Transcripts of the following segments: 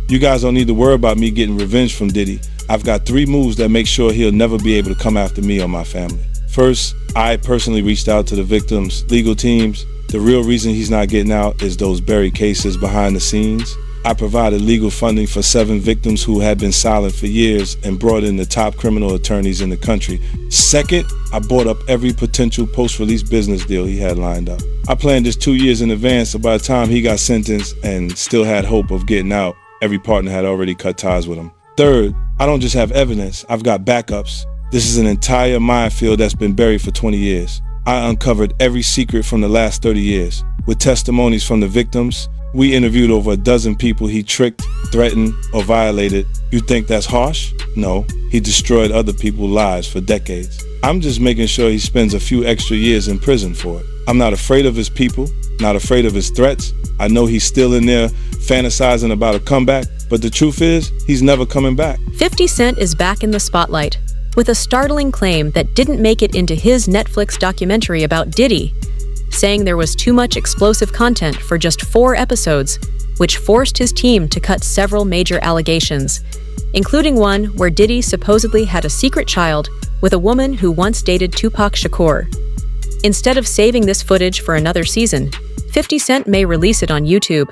You guys don't need to worry about me getting revenge from Diddy. I've got 3 moves that make sure he'll never be able to come after me or my family. First, I personally reached out to the victims' legal teams. The real reason he's not getting out is those buried cases behind the scenes. I provided legal funding for 7 victims who had been silent for years and brought in the top criminal attorneys in the country. Second, I bought up every potential post-release business deal he had lined up. I planned this 2 years in advance, so by the time he got sentenced and still had hope of getting out, every partner had already cut ties with him. Third, I don't just have evidence, I've got backups. This is an entire minefield that's been buried for 20 years. I uncovered every secret from the last 30 years. With testimonies from the victims, we interviewed over a dozen people he tricked, threatened, or violated. You think that's harsh? No, he destroyed other people's lives for decades. I'm just making sure he spends a few extra years in prison for it. I'm not afraid of his people, not afraid of his threats. I know he's still in there fantasizing about a comeback, but the truth is, he's never coming back. 50 Cent is back in the spotlight with a startling claim that didn't make it into his Netflix documentary about Diddy, saying there was too much explosive content for just 4 episodes, which forced his team to cut several major allegations, including one where Diddy supposedly had a secret child with a woman who once dated Tupac Shakur. Instead of saving this footage for another season, 50 Cent may release it on YouTube.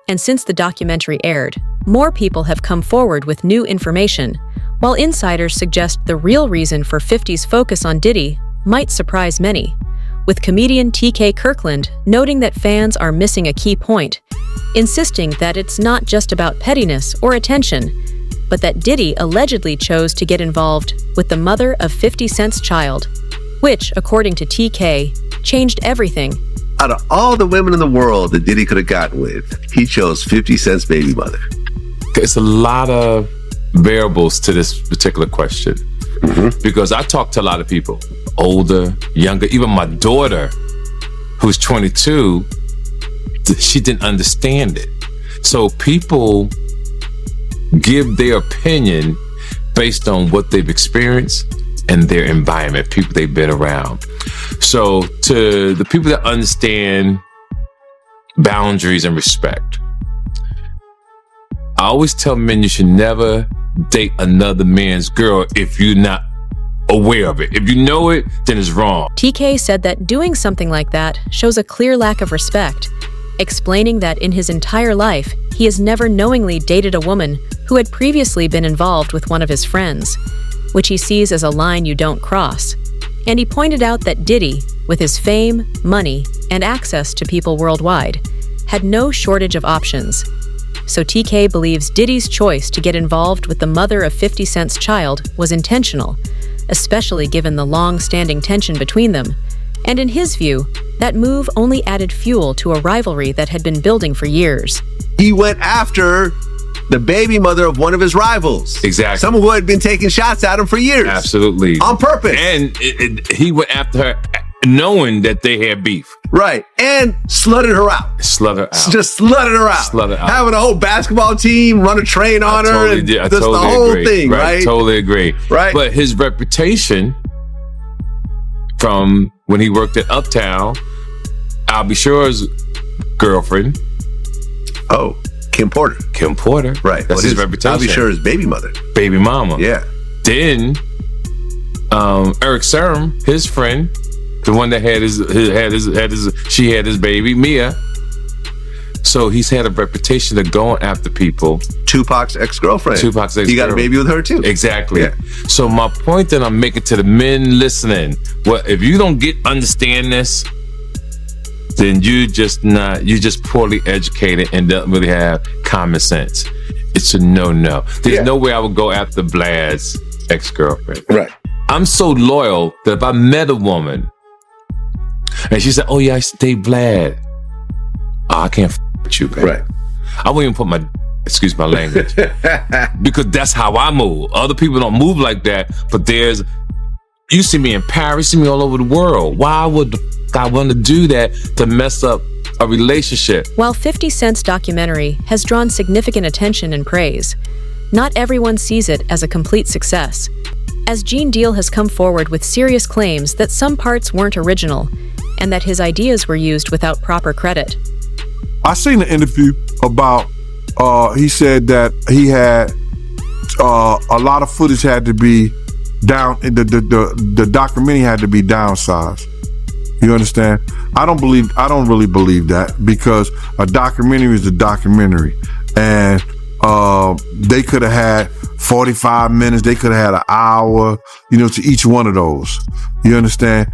And since the documentary aired, more people have come forward with new information, while insiders suggest the real reason for 50's focus on Diddy might surprise many, with comedian TK Kirkland noting that fans are missing a key point, insisting that it's not just about pettiness or attention, but that Diddy allegedly chose to get involved with the mother of 50 Cent's child, which, according to TK, changed everything. Out of all the women in the world that Diddy could have gotten with, he chose 50 Cent's baby mother. There's a lot of variables to this particular question. Because I talk to a lot of people, older, younger, even my daughter, who's 22, she didn't understand it. So people give their opinion based on what they've experienced and their environment, people they've been around. So to the people that understand boundaries and respect, I always tell men you should never date another man's girl if you're not aware of it. If you know it, then it's wrong. TK said that doing something like that shows a clear lack of respect, explaining that in his entire life, he has never knowingly dated a woman who had previously been involved with one of his friends, which he sees as a line you don't cross. And he pointed out that Diddy, with his fame, money, and access to people worldwide, had no shortage of options. So TK believes Diddy's choice to get involved with the mother of 50 Cent's child was intentional, especially given the long-standing tension between them. And in his view, that move only added fuel to a rivalry that had been building for years. He went after the baby mother of one of his rivals. Exactly. Someone who had been taking shots at him for years. Absolutely. On purpose. And he went after her knowing that they had beef. Right. And slutted her out. Just slutted her out. Having a whole basketball team run a train on her. And I just totally the whole agree. thing, right? Totally agree. Right. But his reputation from when he worked at Uptown, I'll be sure's girlfriend. Oh, Kim Porter. Right. That's his reputation. I'll be sure's baby mother. Baby mama. Yeah. Then Eric Serum, his friend, the one that had his baby, Mia. So he's had a reputation of going after people. Tupac's ex-girlfriend. He got a baby with her too. Exactly. Yeah. So my point that I'm making to the men listening, well, if you don't understand this, then you just poorly educated and don't really have common sense. It's a no. There's no way I would go after Vlad's ex-girlfriend. Right. I'm so loyal that if I met a woman and she said, "Oh yeah, I used to date Vlad," I can't with you, baby. Right. I won't even put my, excuse my language, because that's how I move. Other people don't move like that, but you see me in Paris, you see me all over the world. Why would I want to do that to mess up a relationship? While 50 Cent's documentary has drawn significant attention and praise, not everyone sees it as a complete success, as Gene Deal has come forward with serious claims that some parts weren't original and that his ideas were used without proper credit. I seen an interview about he said that he had a lot of footage had to be down. The documentary had to be downsized. You understand? I don't really believe that, because a documentary is a documentary, and they could have had 45 minutes. They could have had an hour, to each one of those. You understand?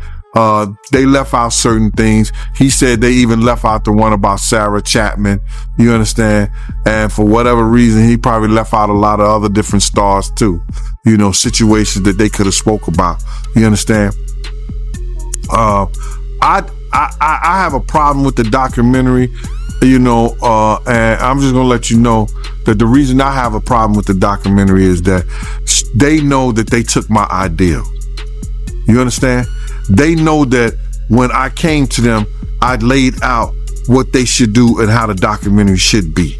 They left out certain things. He said they even left out the one about Sarah Chapman. You understand? And for whatever reason, he probably left out a lot of other different stars too. Situations that they could have spoke about. You understand? I have a problem with the documentary, and I'm just gonna let you know that the reason I have a problem with the documentary is that they know that they took my idea. You understand? They know that when I came to them, I laid out what they should do and how the documentary should be.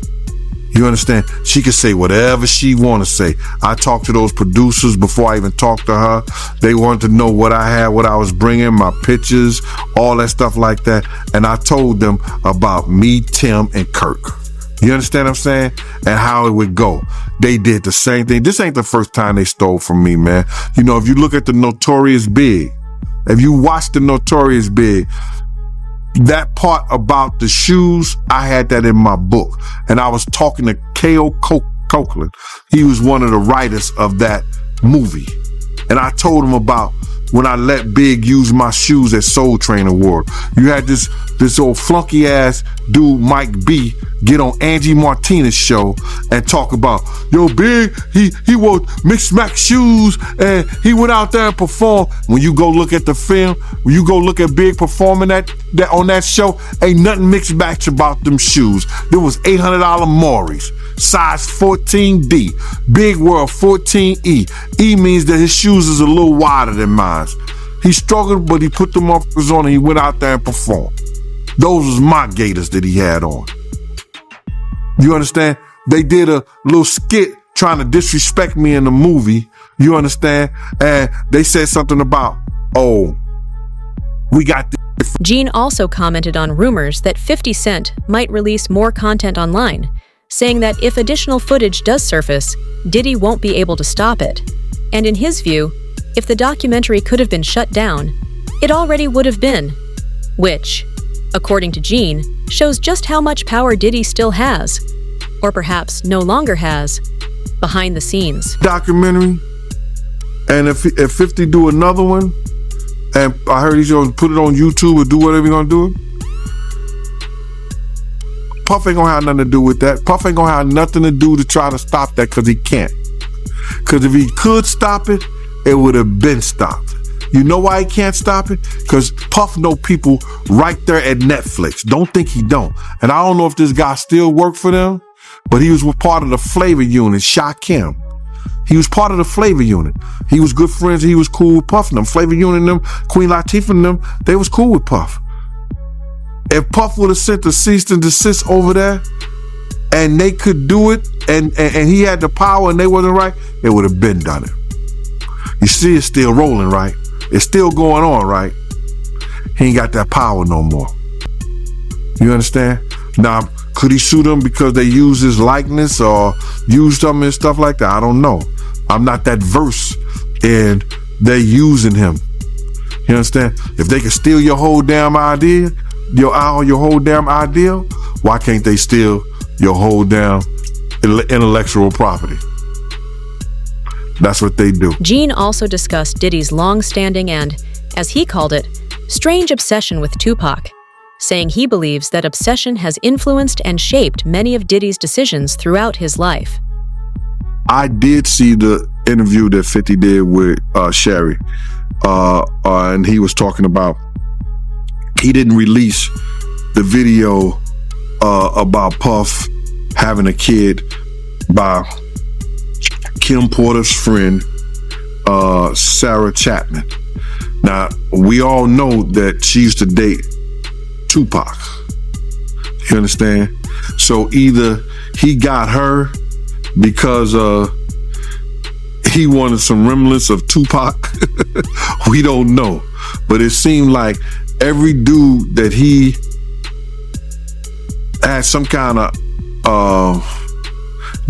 You understand? She could say whatever she want to say. I talked to those producers before I even talked to her. They wanted to know what I had, what I was bringing, my pictures, all that stuff like that. And I told them about me, Tim, and Kirk. You understand what I'm saying? And how it would go. They did the same thing. This ain't the first time they stole from me, man. If you look at the Notorious Big, if you watch the Notorious Big, that part about the shoes, I had that in my book. And I was talking to K.O. Copeland. He was one of the writers of that movie. And I told him about when I let Big use my shoes at Soul Train Award. You had this old flunky ass dude, Mike B, get on Angie Martinez's show and talk about, yo, Big, he wore mixed max shoes and he went out there and performed. When you go look at the film, when you go look at Big performing that on that show, ain't nothing mixed match about them shoes. There was $800 Maury's, size 14D. Big wore a 14E. E means that his shoes is a little wider than mine. He struggled, but he put them on and he went out there and performed. Those was my Gators that he had on. You understand? They did a little skit trying to disrespect me in the movie. You understand? And they said something about, we got this. Gene also commented on rumors that 50 Cent might release more content online, saying that if additional footage does surface, Diddy won't be able to stop it. And in his view, if the documentary could have been shut down, it already would have been, which, according to Gene, shows just how much power Diddy still has, or perhaps no longer has, behind the scenes. Documentary, and if 50 do another one, and I heard he's gonna put it on YouTube or do whatever he's gonna do, Puff ain't gonna have nothing to do with that. Puff ain't gonna have nothing to do to try to stop that, because he can't. Because if he could stop it, it would have been stopped. You know why he can't stop it? Because Puff know people right there at Netflix. Don't think he don't. And I don't know if this guy still work for them, but he was part of the Flavor Unit, Shakim. He was part of the Flavor Unit. He was good friends. He was cool with Puff and them. Flavor Unit and them, Queen Latifah and them, they was cool with Puff. If Puff would have sent the cease and desist over there, and they could do it, and he had the power and they wasn't right, it would have been done it. You see, it's still rolling, right? It's still going on, right? He ain't got that power no more. You understand? Now, could he sue them because they use his likeness or use them and stuff like that? I don't know. I'm not that versed in they using him. You understand? If they can steal your whole damn idea, your whole damn ideal, why can't they steal your whole damn intellectual property? That's what they do. Gene also discussed Diddy's long-standing and, as he called it, strange obsession with Tupac, saying he believes that obsession has influenced and shaped many of Diddy's decisions throughout his life. I did see the interview that 50 did with Sherry, and he was talking about he didn't release the video about Puff having a kid by Kim Porter's friend, Sarah Chapman. Now, we all know that she used to date Tupac. You understand? So either he got her because he wanted some remnants of Tupac. We don't know. But it seemed like every dude that he had some kind of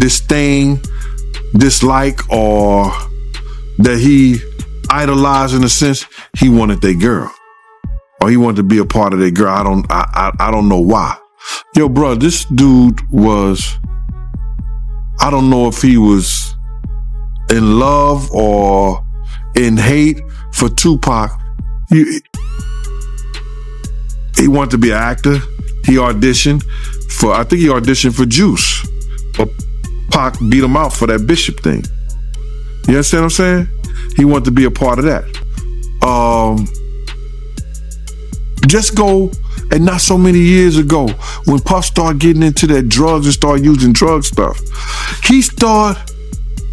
disdain, dislike, or that he idolized in a sense. He wanted their girl, or he wanted to be a part of their girl. I don't know why. Yo, bro, this dude was, I don't know if he was in love or in hate for Tupac. He wanted to be an actor. He auditioned for Juice. But Pac beat him out for that Bishop thing. You understand what I'm saying? He wanted to be a part of that. Just go, and not so many years ago, when Puff started getting into that drugs and started using drug stuff, he started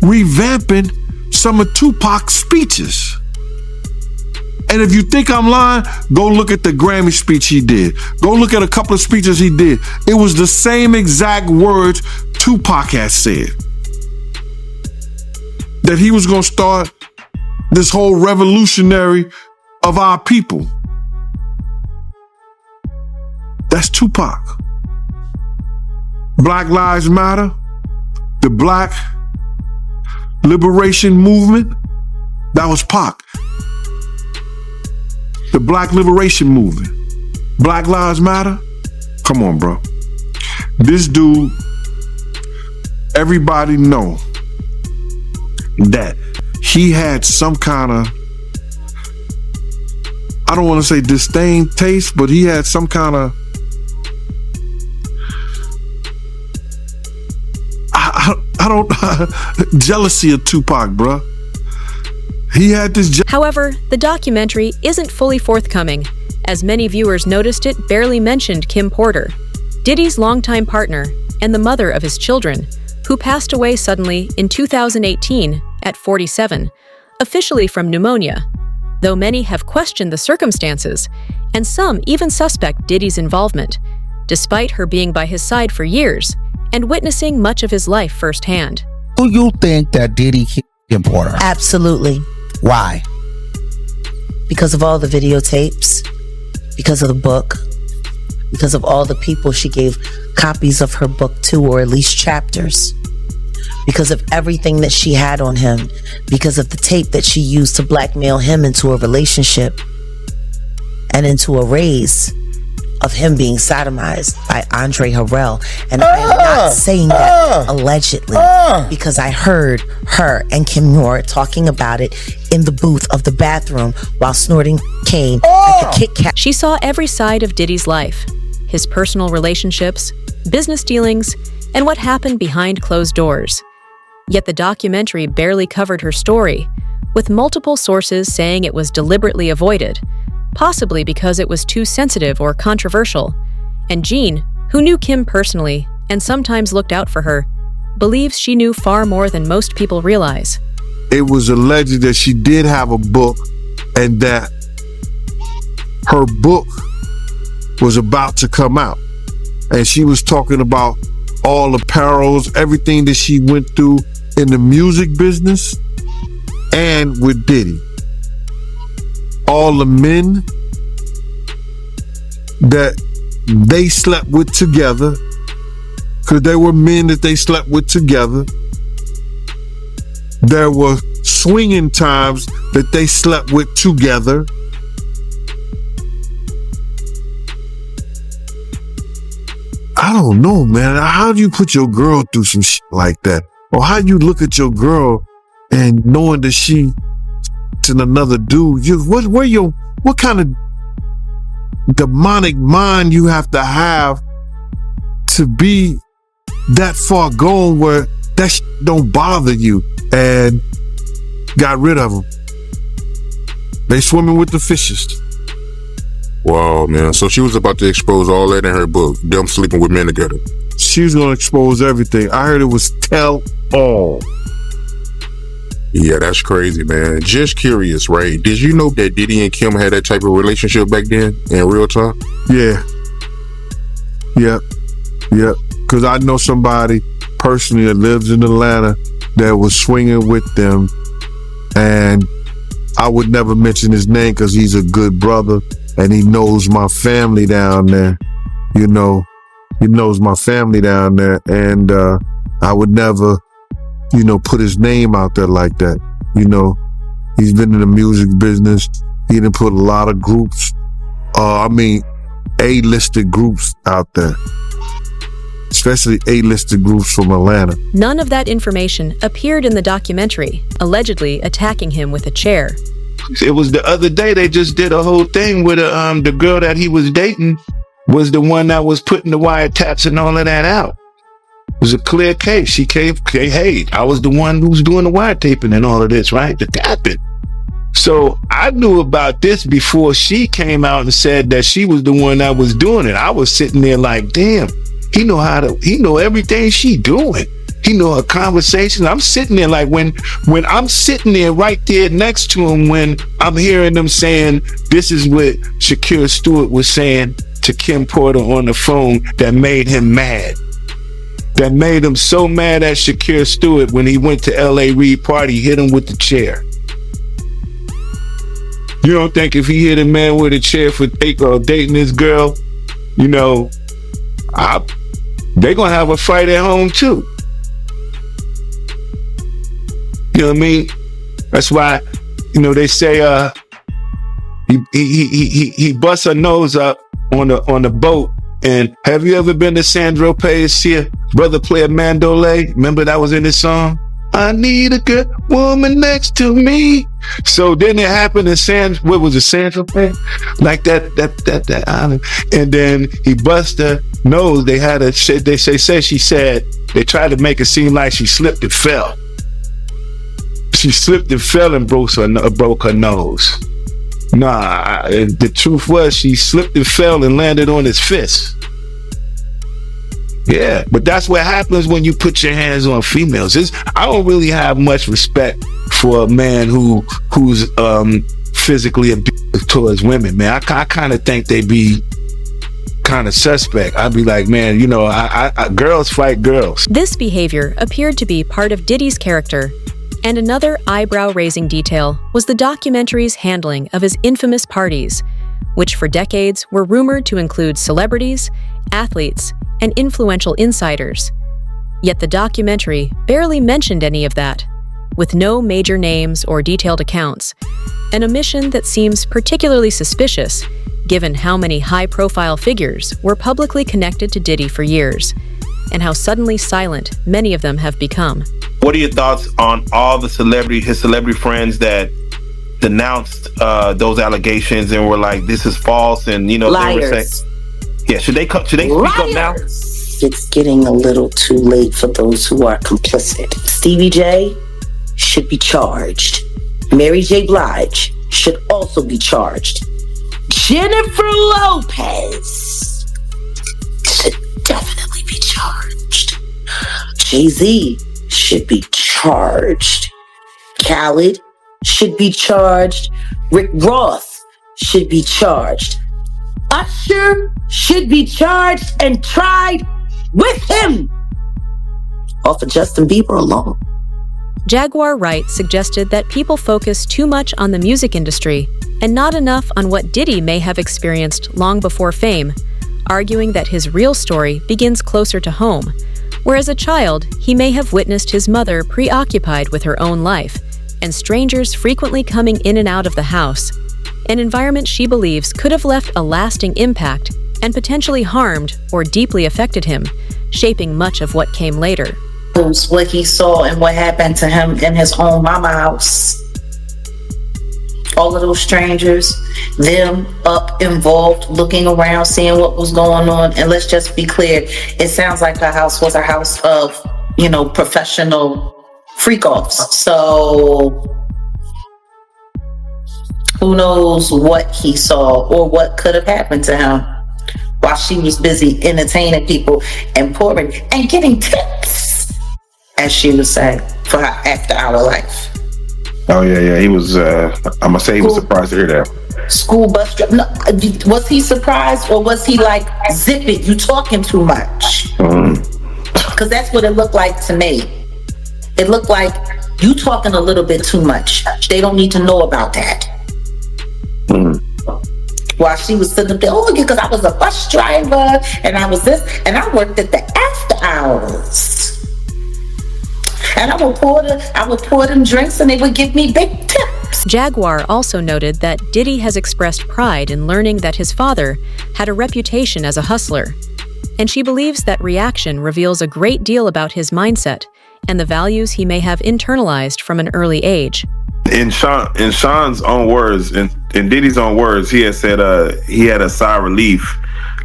revamping some of Tupac's speeches. And if you think I'm lying, go look at the Grammy speech he did. Go look at a couple of speeches he did. It was the same exact words Tupac had said. That he was going to start this whole revolutionary of our people. That's Tupac. Black Lives Matter, the Black Liberation Movement, that was Pac. The Black Liberation Movement. Black Lives Matter? Come on, bro. This dude, everybody know that he had some kind of, I don't want to say disdain taste, but he had some kind of, I don't, jealousy of Tupac, bro. He had this. However, the documentary isn't fully forthcoming, as many viewers noticed it barely mentioned Kim Porter, Diddy's longtime partner and the mother of his children, who passed away suddenly in 2018 at 47, officially from pneumonia, though many have questioned the circumstances, and some even suspect Diddy's involvement, despite her being by his side for years and witnessing much of his life firsthand. Do you think that Diddy killed Kim Porter? Absolutely. Why? Because of all the videotapes, because of the book, because of all the people she gave copies of her book to, or at least chapters, because of everything that she had on him, because of the tape that she used to blackmail him into a relationship and into a raise of him being sodomized by Andre Harrell. And I am not saying that allegedly, because I heard her and Kim Noor talking about it in the booth of the bathroom while snorting cane at the Kit Kat. She saw every side of Diddy's life, his personal relationships, business dealings, and what happened behind closed doors. Yet the documentary barely covered her story, with multiple sources saying it was deliberately avoided, possibly because it was too sensitive or controversial. And Jean, who knew Kim personally and sometimes looked out for her, believes she knew far more than most people realize. It was alleged that she did have a book, and that her book was about to come out. And she was talking about all the perils, everything that she went through in the music business and with Diddy. All the men that they slept with together, because there were men that they slept with together. There were swinging times that they slept with together. I don't know, man. How do you put your girl through some shit like that? Or how do you look at your girl and knowing that she's in another dude? What kind of demonic mind you have to be that far gone where that shit don't bother you? And got rid of them. They swimming with the fishes. Wow, man. So she was about to expose all that in her book, them sleeping with men together. She was going to expose everything. I heard it was tell all. Yeah, that's crazy, man. Just curious, right? Did you know that Diddy and Kim had that type of relationship back then in real talk? Yeah. Yep. Because I know somebody personally that lives in Atlanta that was swinging with them, and I would never mention his name because he's a good brother and he knows my family down there. You know, he knows my family down there, and I would never, put his name out there like that. He's been in the music business. He done put a lot of groups, A-listed groups out there, especially A-listed groups from Atlanta. None of that information appeared in the documentary, allegedly attacking him with a chair. It was the other day they just did a whole thing with the girl that he was dating was the one that was putting the wiretaps and all of that out. It was a clear case. She came, hey, I was the one who was doing the wiretaping and all of this, right? The tapping. So I knew about this before she came out and said that she was the one that was doing it. I was sitting there like, damn, he know everything she doing. He know her conversations. I'm sitting there like when I'm sitting there right there next to him, when I'm hearing them saying, this is what Shakira Stewart was saying to Kim Porter on the phone that made him mad. That made him so mad at Shakira Stewart when he went to L.A. Reid party, hit him with the chair. You don't think if he hit a man with a chair for dating this girl, they gonna have a fight at home too. You know what I mean? That's why, they say he busts her nose up on the boat. And have you ever been to Sandro Pay's see a brother play a mandolay? Remember that was in his song? I need a good woman next to me. So then it happened in what was it, Sandro Pay? Like that island. And then he bust her nose. They tried to make it seem like she slipped and fell. She slipped and fell and broke her nose. Nah, the truth was she slipped and fell and landed on his fist. Yeah, but that's what happens when you put your hands on females. I don't really have much respect for a man who's physically abusive towards women, man. I kind of think they be kind of suspect. I'd be like, man, girls fight girls. This behavior appeared to be part of Diddy's character. And another eyebrow-raising detail was the documentary's handling of his infamous parties, which for decades were rumored to include celebrities, athletes, and influential insiders. Yet the documentary barely mentioned any of that, with no major names or detailed accounts, an omission that seems particularly suspicious given how many high-profile figures were publicly connected to Diddy for years, and how suddenly silent many of them have become. What are your thoughts on all his celebrity friends that denounced those allegations and were like, this is false, and liars. Should they speak up now? It's getting a little too late for those who are complicit. Stevie J should be charged. Mary J. Blige should also be charged. Jennifer Lopez should definitely be charged. Jay-Z should be charged. Khaled should be charged. Rick Ross should be charged. Usher should be charged and tried with him. Off of Justin Bieber alone. Jaguar Wright suggested that people focus too much on the music industry and not enough on what Diddy may have experienced long before fame, arguing that his real story begins closer to home, where as a child, he may have witnessed his mother preoccupied with her own life, and strangers frequently coming in and out of the house, an environment she believes could have left a lasting impact and potentially harmed or deeply affected him, shaping much of what came later. What he saw and what happened to him in his own mama house. All of those strangers, them up involved, looking around, seeing what was going on. And let's just be clear, it sounds like the house was a house of, professional freak-offs. So who knows what he saw or what could have happened to him while she was busy entertaining people and pouring and getting tips, as she would say, for her after-hour life. Oh yeah. He was. I'm gonna say he was surprised to hear that. School bus driver. No, was he surprised or was he like, "Zip it, you talking too much"? Because that's what it looked like to me. It looked like you talking a little bit too much. They don't need to know about that. While she was sitting up there, because I was a bus driver and I was this and I worked at the after hours. And I would pour them drinks and they would give me big tips. Jaguar also noted that Diddy has expressed pride in learning that his father had a reputation as a hustler, and she believes that reaction reveals a great deal about his mindset and the values he may have internalized from an early age. In Sean's own words, in Diddy's own words, he had said he had a sigh of relief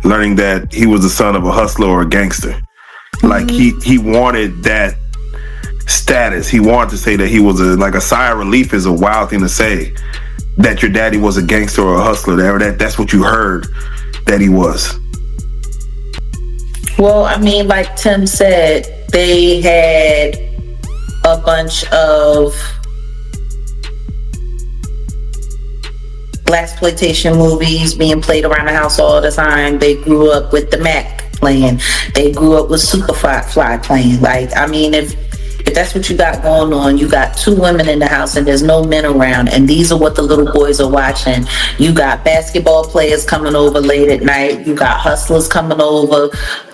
learning that he was the son of a hustler or a gangster. Like he wanted that status. He wanted to say that he was a sigh of relief is a wild thing to say, that your daddy was a gangster or a hustler. That's what you heard that he was. Well, I mean, like Tim said, they had a bunch of blaxploitation movies being played around the house all the time. They grew up with the Mac playing. They grew up with Superfly playing. Like, I mean, if that's what you got going on, you got two women in the house and there's no men around, and these are what the little boys are watching. You got basketball players coming over late at night. You got hustlers coming over,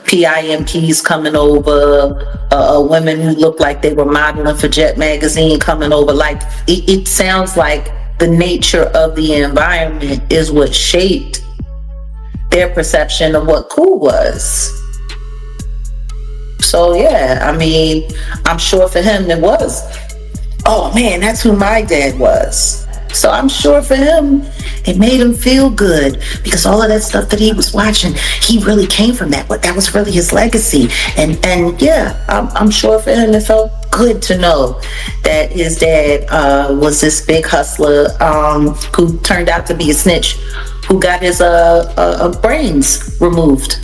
PIMPs coming over, women who look like they were modeling for Jet magazine coming over. Like, it sounds like the nature of the environment is what shaped their perception of what cool was. So yeah, I mean, I'm sure for him it was, oh man, that's who my dad was. So I'm sure for him, it made him feel good, because all of that stuff that he was watching, he really came from that. But that was really his legacy. And yeah, I'm sure for him it felt good to know that his dad was this big hustler who turned out to be a snitch, who got his brains removed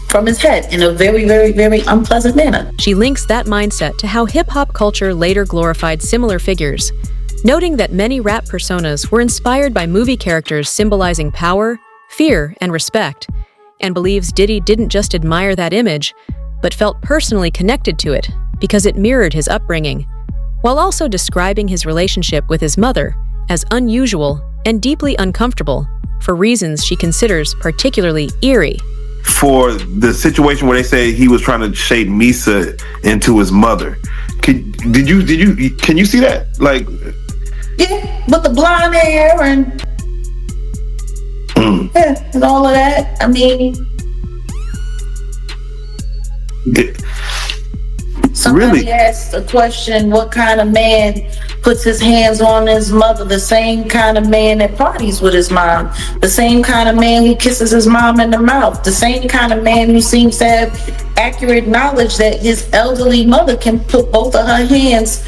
from his head in a very, very, very unpleasant manner. She links that mindset to how hip-hop culture later glorified similar figures, noting that many rap personas were inspired by movie characters symbolizing power, fear, and respect, and believes Diddy didn't just admire that image, but felt personally connected to it because it mirrored his upbringing, while also describing his relationship with his mother as unusual and deeply uncomfortable for reasons she considers particularly eerie. For the situation where they say he was trying to shape Misa into his mother, can you see that? Like, yeah, with the blonde hair and yeah, and all of that. I mean, somebody really asked a question: what kind of man puts his hands on his mother? The same kind of man that parties with his mom, the same kind of man who kisses his mom in the mouth, the same kind of man who seems to have accurate knowledge that his elderly mother can put both of her hands,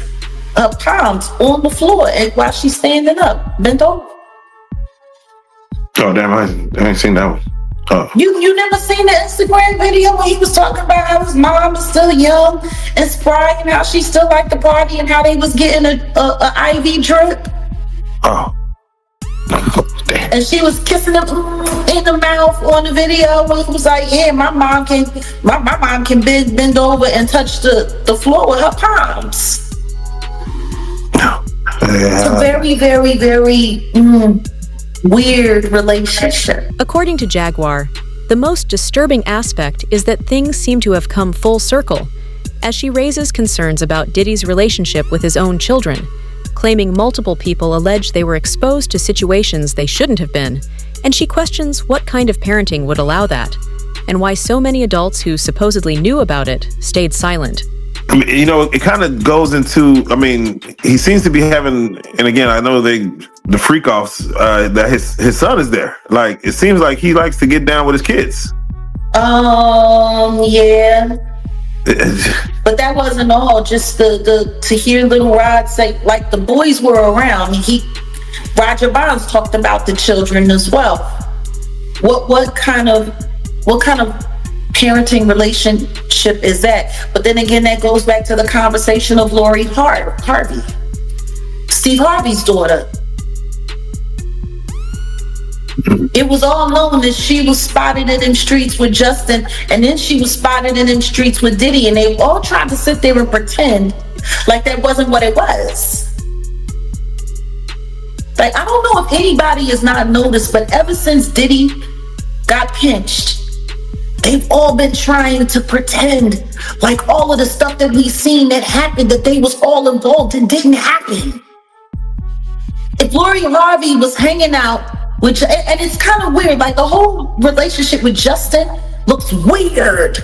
her palms, on the floor and while she's standing up, bent over. Oh damn, I ain't seen that one. You never seen the Instagram video where he was talking about how his mom is still young and spry and how she still liked to party and how they was getting a IV drip? Oh. And she was kissing him in the mouth on the video when he was like, yeah, my mom can bend over and touch the floor with her palms. It's a very, very, very weird relationship. According to Jaguar, the most disturbing aspect is that things seem to have come full circle, as she raises concerns about Diddy's relationship with his own children, claiming multiple people allege they were exposed to situations they shouldn't have been, and she questions what kind of parenting would allow that, and why so many adults who supposedly knew about it stayed silent. I mean, you know, it kind of goes into, I mean, he seems to be having, and again, I know the freak offs, that his son is there. Like, it seems like he likes to get down with his kids. Yeah. But that wasn't all. Just to hear Little Rod say, like, the boys were around. Roger Bonds talked about the children as well. What kind of parenting relationship is that? But then again, that goes back to the conversation of Lori Harvey, Steve Harvey's daughter. It was all known that she was spotted in them streets with Justin, and then she was spotted in them streets with Diddy, and they all tried to sit there and pretend like that wasn't what it was. Like, I don't know if anybody has not noticed, but ever since Diddy got pinched They've all been trying to pretend like all of the stuff that we've seen that happened, that they was all involved in, didn't happen. If Lori Harvey was hanging out, and it's kind of weird, like the whole relationship with Justin looks weird.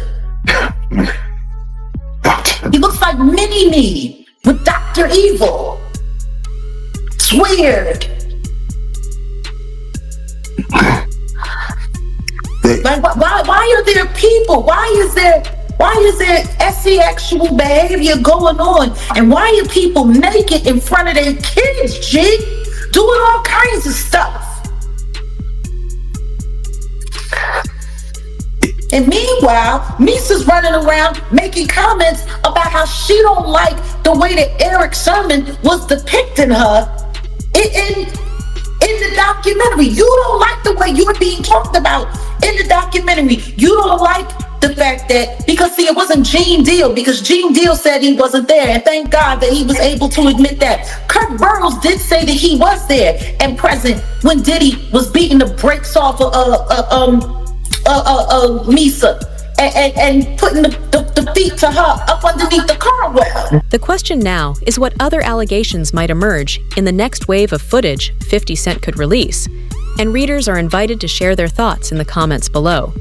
He looks like Mini-Me with Dr. Evil. It's weird. Like, why are there people? Why is there sexual behavior going on? And why are people naked in front of their kids, G? Doing all kinds of stuff. And meanwhile, Misa's running around making comments about how she don't like the way that Eric Sermon was depicting her in the documentary. You don't like the way you're being talked about in the documentary. You don't like the fact that, because see, it wasn't Gene Deal, because Gene Deal said he wasn't there, and thank God that he was able to admit that. Kirk Burrows did say that he was there and present when Diddy was beating the brakes off Misa and putting the feet to her up underneath the car well. The question now is what other allegations might emerge in the next wave of footage 50 Cent could release, and readers are invited to share their thoughts in the comments below.